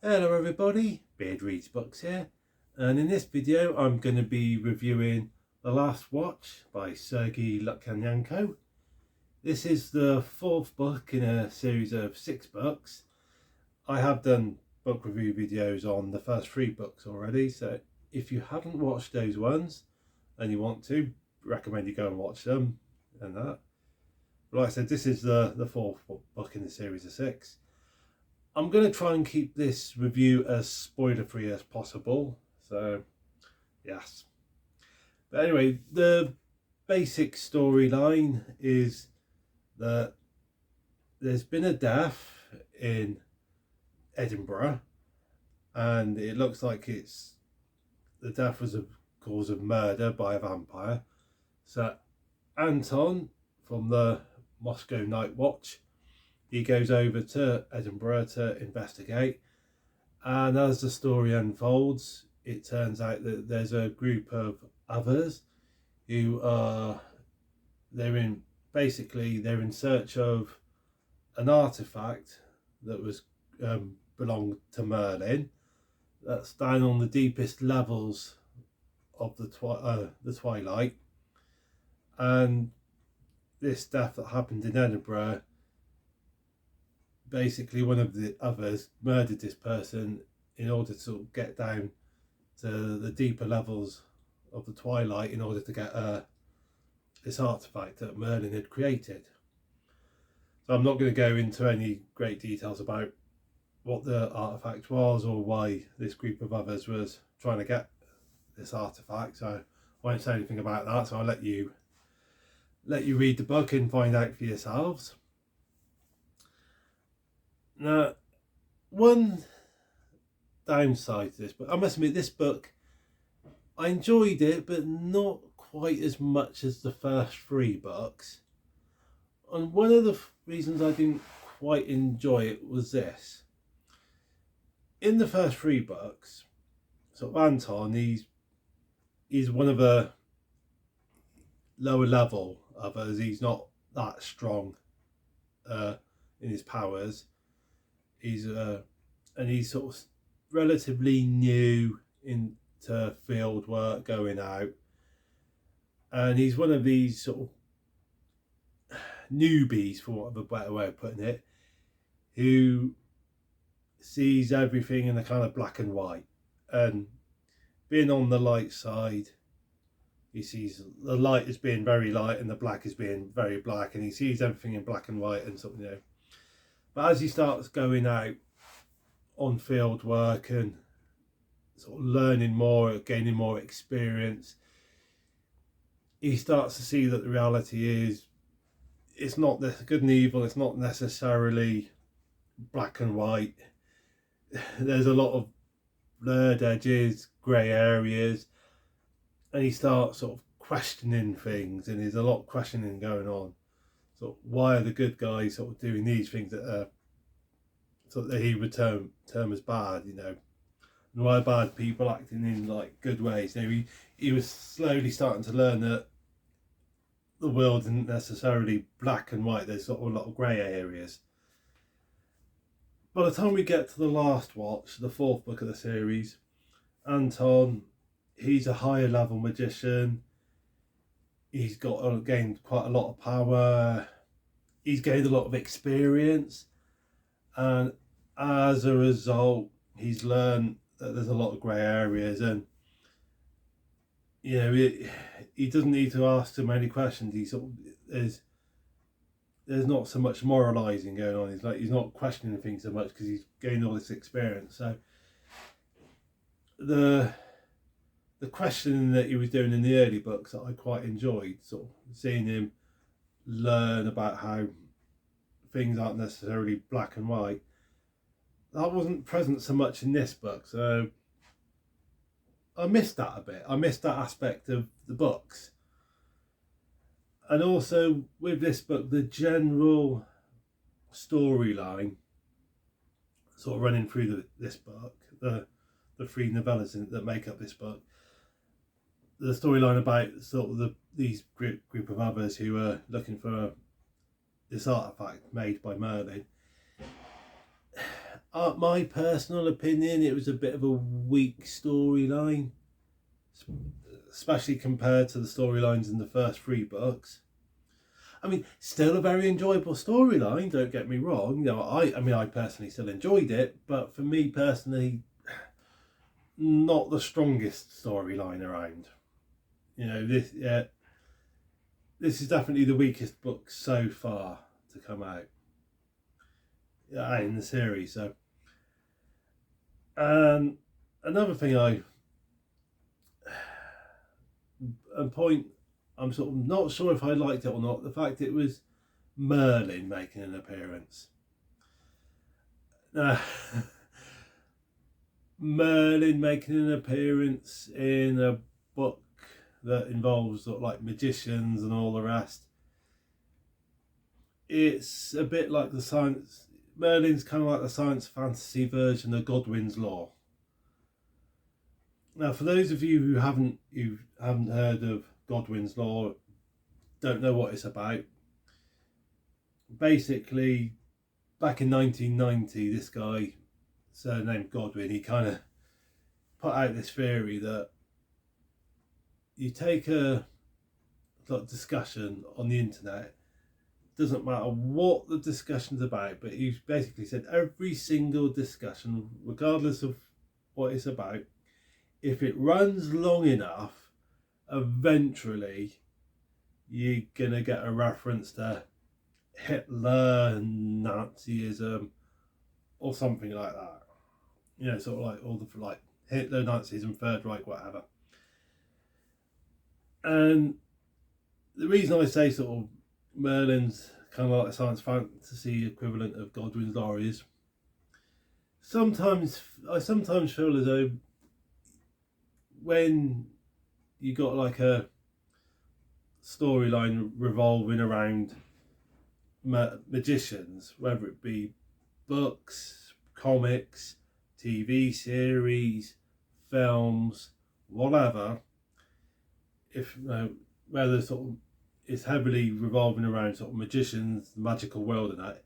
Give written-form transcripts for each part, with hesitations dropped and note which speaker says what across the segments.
Speaker 1: Hello everybody, Beard Reads Books here, and in this video I'm going to be reviewing The Last Watch by Sergei Lukyanenko. This is the fourth book in a series of 6 books. I have done book review videos on the first 3 books already, so if you haven't watched those ones and you want to, recommend you go and watch them and that. But like I said, this is the fourth book in the series of 6. I'm going to try and keep this review as spoiler free as possible, so yes. But anyway, the basic storyline is that there's been a death in Edinburgh, and it looks like the death was a cause of murder by a vampire. So Anton from the Moscow Night Watch, he goes over to Edinburgh to investigate, and as the story unfolds, it turns out that there's a group of others who they're in search of an artifact that was belonged to Merlin, that's down on the deepest levels of the Twilight. And this death that happened in Edinburgh, basically one of the others murdered this person in order to get down to the deeper levels of the Twilight in order to get this artifact that Merlin had created. So I'm not going to go into any great details about what the artifact was or why this group of others was trying to get this artifact, so I won't say anything about that. So I'll let you read the book and find out for yourselves. Now, one downside to this book, I must admit, this book, I enjoyed it, but not quite as much as the first 3 books. And one of the reasons I didn't quite enjoy it was this. In the first 3 books, so Anton, he's one of the lower level of us. He's not that strong in his powers. He's sort of relatively new into field work, going out, and he's one of these sort of newbies, for want of a better way of putting it, who sees everything in a kind of black and white. And being on the light side, he sees the light as being very light and the black as being very black, and he sees everything in black and white and something, But as he starts going out on field work and sort of learning more, gaining more experience, he starts to see that the reality is, it's not the good and evil, it's not necessarily black and white. There's a lot of blurred edges, grey areas, and he starts sort of questioning things, and there's a lot of questioning going on. So why are the good guys sort of doing these things that are sort that he would term as bad, and why are bad people acting in like good ways? He was slowly starting to learn that the world isn't necessarily black and white. There's sort of a lot of grey areas. By the time we get to The Last Watch, the 4th book of the series, Anton, he's a higher level magician. He's gained quite a lot of power. He's gained a lot of experience, and as a result, he's learned that there's a lot of grey areas, and he doesn't need to ask too many questions. There's not so much moralising going on. He's not questioning things so much because he's gained all this experience. So the questioning that he was doing in the early books that I quite enjoyed, sort of seeing him learn about how things aren't necessarily black and white, that wasn't present so much in this book. So I missed that a bit. I missed that aspect of the books. And also with this book, the general storyline sort of running through this book, the 3 novellas that make up this book, the storyline about sort of these group of others who are looking for this artifact made by Merlin, my personal opinion, it was a bit of a weak storyline, especially compared to the storylines in the first 3 books. I mean, still a very enjoyable storyline, don't get me wrong. You know, I personally still enjoyed it, but for me personally, not the strongest storyline around. You know, this is definitely the weakest book so far to come out in the series. So, and another thing I'm sort of not sure if I liked it or not, the fact it was Merlin making an appearance. Merlin making an appearance in a book that involves sort of like magicians and all the rest. It's a bit like the science. Merlin's kind of like the science fantasy version of Godwin's Law. Now, for those of you who haven't heard of Godwin's Law, don't know what it's about. Basically, back in 1990, this guy, surnamed Godwin, he kind of put out this theory that you take a discussion on the internet, doesn't matter what the discussion's about, but he basically said every single discussion, regardless of what it's about, if it runs long enough, eventually you're gonna get a reference to Hitler and Nazism or something like that. You know, sort of like all the like Hitler, Nazism, Third Reich, whatever. And the reason I say sort of Merlin's kind of like a science fantasy equivalent of Godwin's Law is I sometimes feel as though when you got like a storyline revolving around magicians, whether it be books, comics, TV series, films, whatever, if whether sort of it's heavily revolving around sort of magicians, the magical world, and that,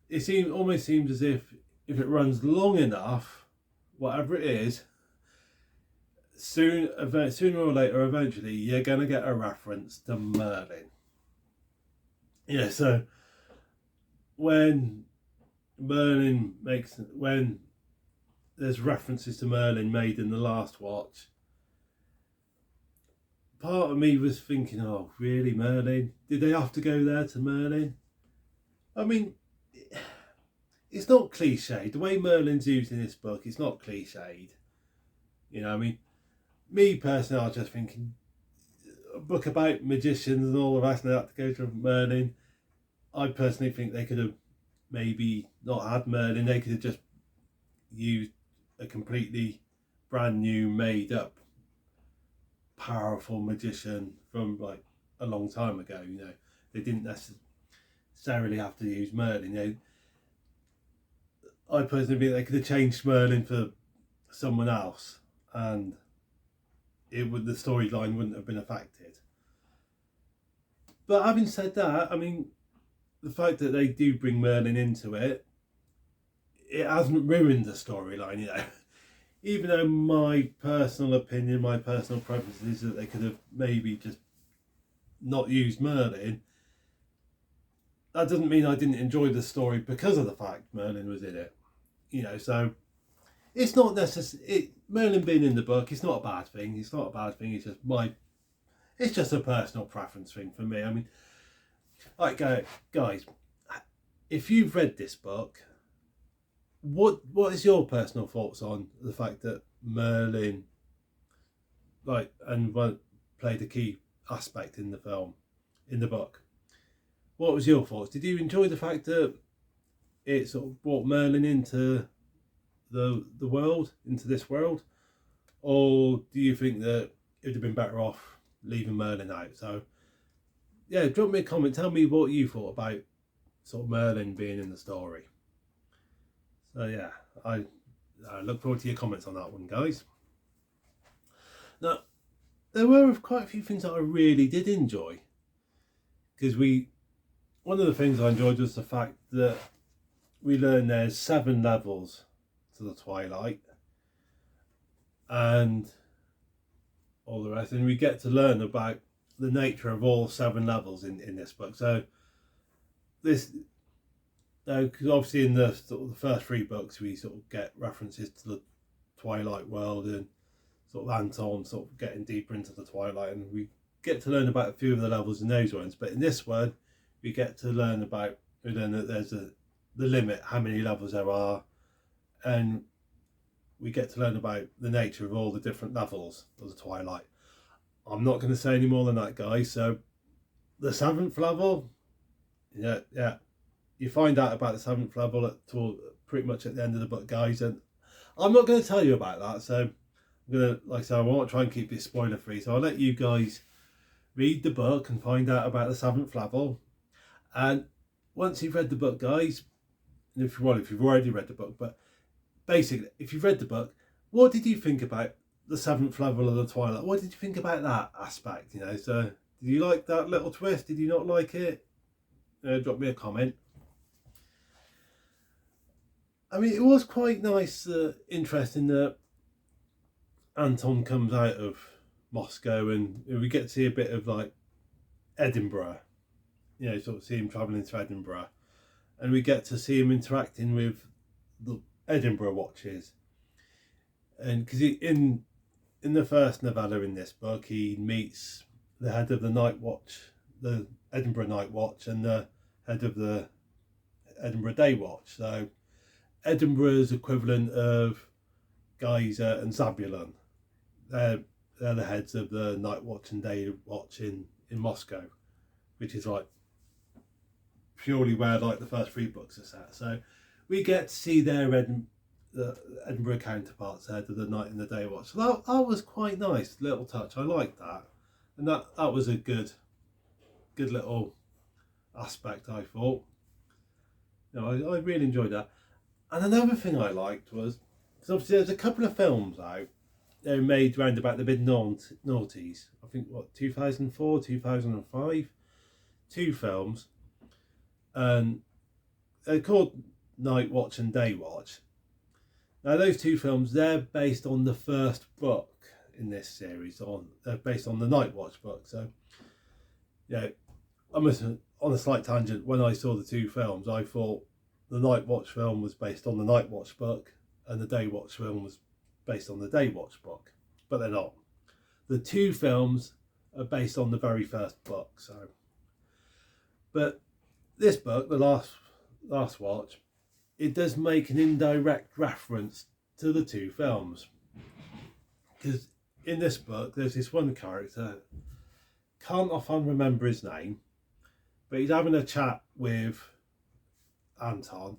Speaker 1: it almost seems as if it runs long enough, whatever it is, sooner or later, eventually, you're gonna get a reference to Merlin. Yeah, so when there's references to Merlin made in the last watch, part of me was thinking, oh, really, Merlin? Did they have to go there to Merlin? I mean, it's not cliched. The way Merlin's used in this book, it's not cliched. You know, I mean, me personally, I was just thinking, a book about magicians and all the rest, and they had to go to Merlin. I personally think they could have maybe not had Merlin. They could have just used a completely brand new, made up, powerful magician from like a long time ago. You know, they didn't necessarily have to use Merlin. You know, I personally think they could have changed Merlin for someone else, and the storyline wouldn't have been affected. But having said that, I mean, the fact that they do bring Merlin into it hasn't ruined the storyline, you know. Even though my personal opinion, my personal preference is that they could have maybe just not used Merlin, that doesn't mean I didn't enjoy the story because of the fact Merlin was in it. You know, so it's not necessarily Merlin being in the book. It's not a bad thing. It's not a bad thing. It's just a personal preference thing for me. I mean, like guys, if you've read this book, what is your personal thoughts on the fact that Merlin, played a key aspect in the film, in the book? What was your thoughts? Did you enjoy the fact that it sort of brought Merlin into the world, into this world, or do you think that it would have been better off leaving Merlin out? So yeah, drop me a comment. Tell me what you thought about sort of Merlin being in the story. So yeah, I look forward to your comments on that one, guys. Now, there were quite a few things that I really did enjoy, because one of the things I enjoyed was the fact that we learn there's 7 levels to the Twilight and all the rest, and we get to learn about the nature of all 7 levels in this book. So this, because obviously in the sort of the first 3 books we sort of get references to the Twilight world and sort of Anton sort of getting deeper into the Twilight, and we get to learn about a few of the levels in those ones. But in this one, we get to learn about, we learn that there's the limit, how many levels there are, and we get to learn about the nature of all the different levels of the Twilight. I'm not going to say any more than that, guys. So the 7th level, yeah, you find out about the 7th level pretty much at the end of the book, guys, and I'm not going to tell you about that. So I'm going to, like I said, I want to try and keep this spoiler free, so I'll let you guys read the book and find out about the 7th level. And once you've read the book, guys, and if you've already read the book, but basically, if you've read the book, what did you think about the 7th level of the Twilight? What did you think about that aspect? So did you like that little twist? Did you not like it? Drop me a comment. I mean, it was quite nice, interesting that Anton comes out of Moscow and we get to see a bit of like Edinburgh, sort of see him travelling to Edinburgh, and we get to see him interacting with the Edinburgh watches. And because in the first novella in this book, he meets the head of the Night Watch, the Edinburgh Night Watch, and the head of the Edinburgh Day Watch. So Edinburgh's equivalent of Geyser and Zabulon. They're the heads of the Night Watch and Day Watch in Moscow, which is like purely where like the first 3 books are set. So we get to see their the Edinburgh counterparts there to the Night and the Day Watch. So that was quite nice little touch. I liked that, and that was a good little aspect, I thought. I really enjoyed that. And another thing I liked was, because obviously there's a couple of films out. They're made around about the mid-noughties. I think 2004, 2005, 2 films, and they're called Night Watch and Day Watch. Now those 2 films, they're based on the first book in this series. They're based on the Night Watch book. So I'm on a slight tangent. When I saw the 2 films, I thought the Night Watch film was based on the Night Watch book, and the Day Watch film was based on the Day Watch book, but they're not. The 2 films are based on the very first book. So, but this book, the last watch, it does make an indirect reference to the 2 films, because in this book there's this one character, can't often remember his name, but he's having a chat with Anton,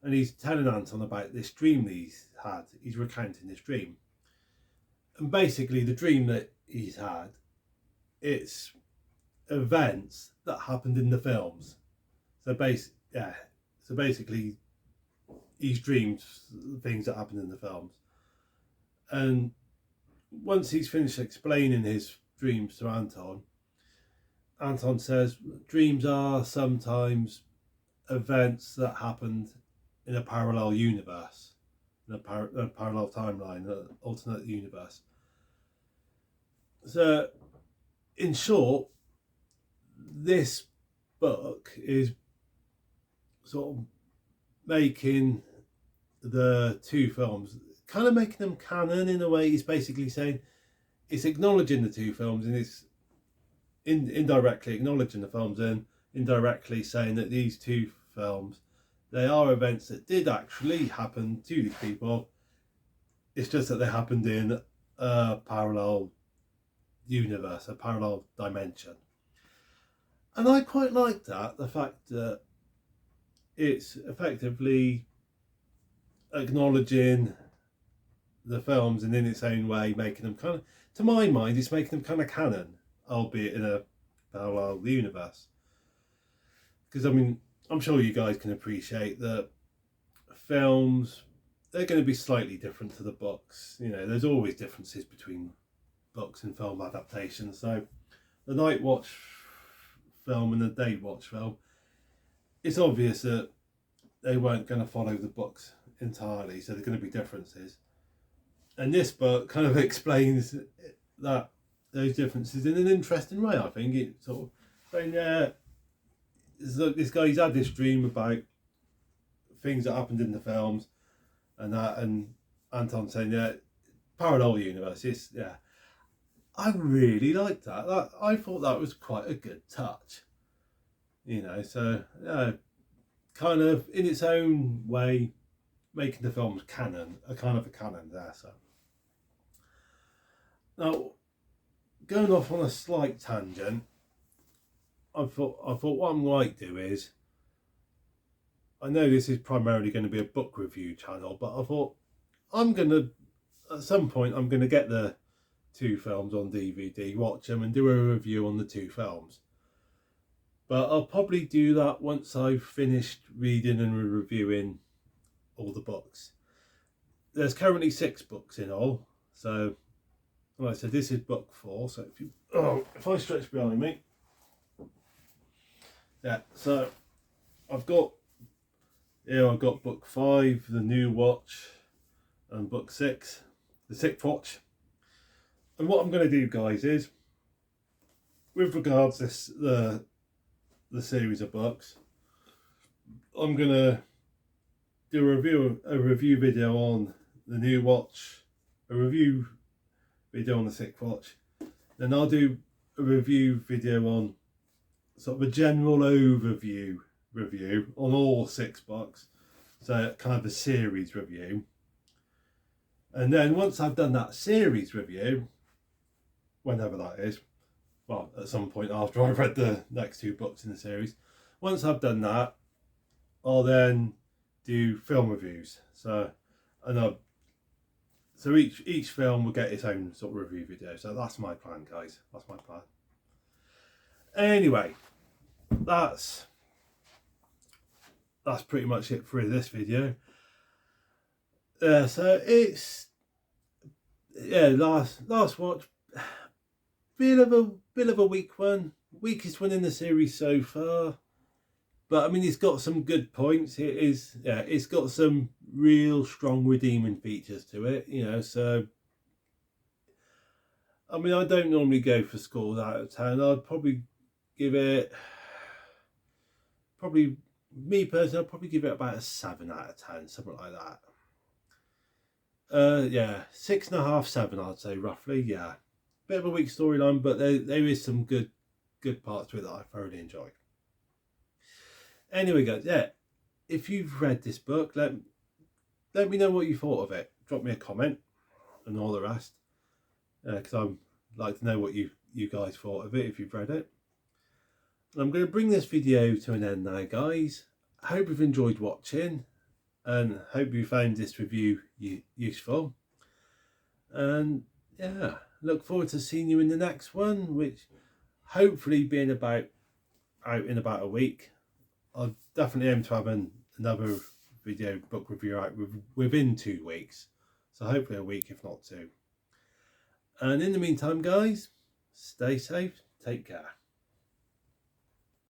Speaker 1: and he's telling Anton about this dream that he's had. He's recounting this dream, and basically the dream that he's had, it's events that happened in the films. So basically he's dreamed things that happened in the films, and once he's finished explaining his dreams to Anton says dreams are sometimes events that happened in a parallel universe, in a parallel timeline, an alternate universe. So in short, this book is sort of making the 2 films, kind of making them canon in a way. He's basically saying it's acknowledging the 2 films, and it's indirectly acknowledging the films, and indirectly saying that these 2 films, they are events that did actually happen to these people. It's just that they happened in a parallel universe, a parallel dimension. And I quite like that, the fact that it's effectively acknowledging the films and in its own way making them kind of, to my mind, it's making them kind of canon, albeit in a parallel universe. Because I mean, I'm sure you guys can appreciate that films, they're going to be slightly different to the books. There's always differences between books and film adaptations. So the Night Watch film and the Day Watch film, it's obvious that they weren't going to follow the books entirely, so there's going to be differences. And this book kind of explains that those differences in an interesting way. I think it sort of saying, this guy's had this dream about things that happened in the films, and Anton saying, parallel universes. Yeah, I really liked that. I thought that was quite a good touch. So kind of in its own way, making the films canon, a kind of a canon there. So now, going off on a slight tangent, I thought what I might do is, I know this is primarily going to be a book review channel, but I thought at some point I'm going to get the 2 films on DVD, watch them and do a review on the 2 films. But I'll probably do that once I've finished reading and reviewing all the books. There's currently 6 books in all, so like I said, this is book 4. So if I stretch behind me, so I've got book 5, The New Watch, and book 6, The Sixth Watch. And what I'm going to do, guys, is with regards to the series of books, I'm going to do a review video on The New Watch, a review video on The Sixth Watch, then I'll do a review video on sort of a general overview review on all 6 books, so kind of a series review. And then once I've done that series review, whenever that is, well, at some point after I've read the next 2 books in the series, once I've done that, I'll then do film reviews. So each film will get its own sort of review video. So that's my plan, guys. That's my plan. Anyway, that's pretty much it for this video. So it's last watch, bit of a weak one, weakest one in the series so far. But I mean, it's got some good points. It's got some real strong redeeming features to it. So I mean, I don't normally go for scores out of 10. I'd probably give it, me personally, I'd probably give it about a 7 out of 10, something like that. 6.5, 7, I'd say roughly. Yeah, bit of a weak storyline, but there is some good parts to it that I thoroughly enjoyed. Anyway, guys, if you've read this book, let me know what you thought of it. Drop me a comment and all the rest, because I'd like to know what you guys thought of it if you've read it. And I'm going to bring this video to an end now, guys. I hope you've enjoyed watching, and hope you found this review useful. And look forward to seeing you in the next one, which hopefully being out in about a week. I'll definitely aim to have another video book review out within 2 weeks, so hopefully a week if not 2. And in the meantime, guys, stay safe, take care.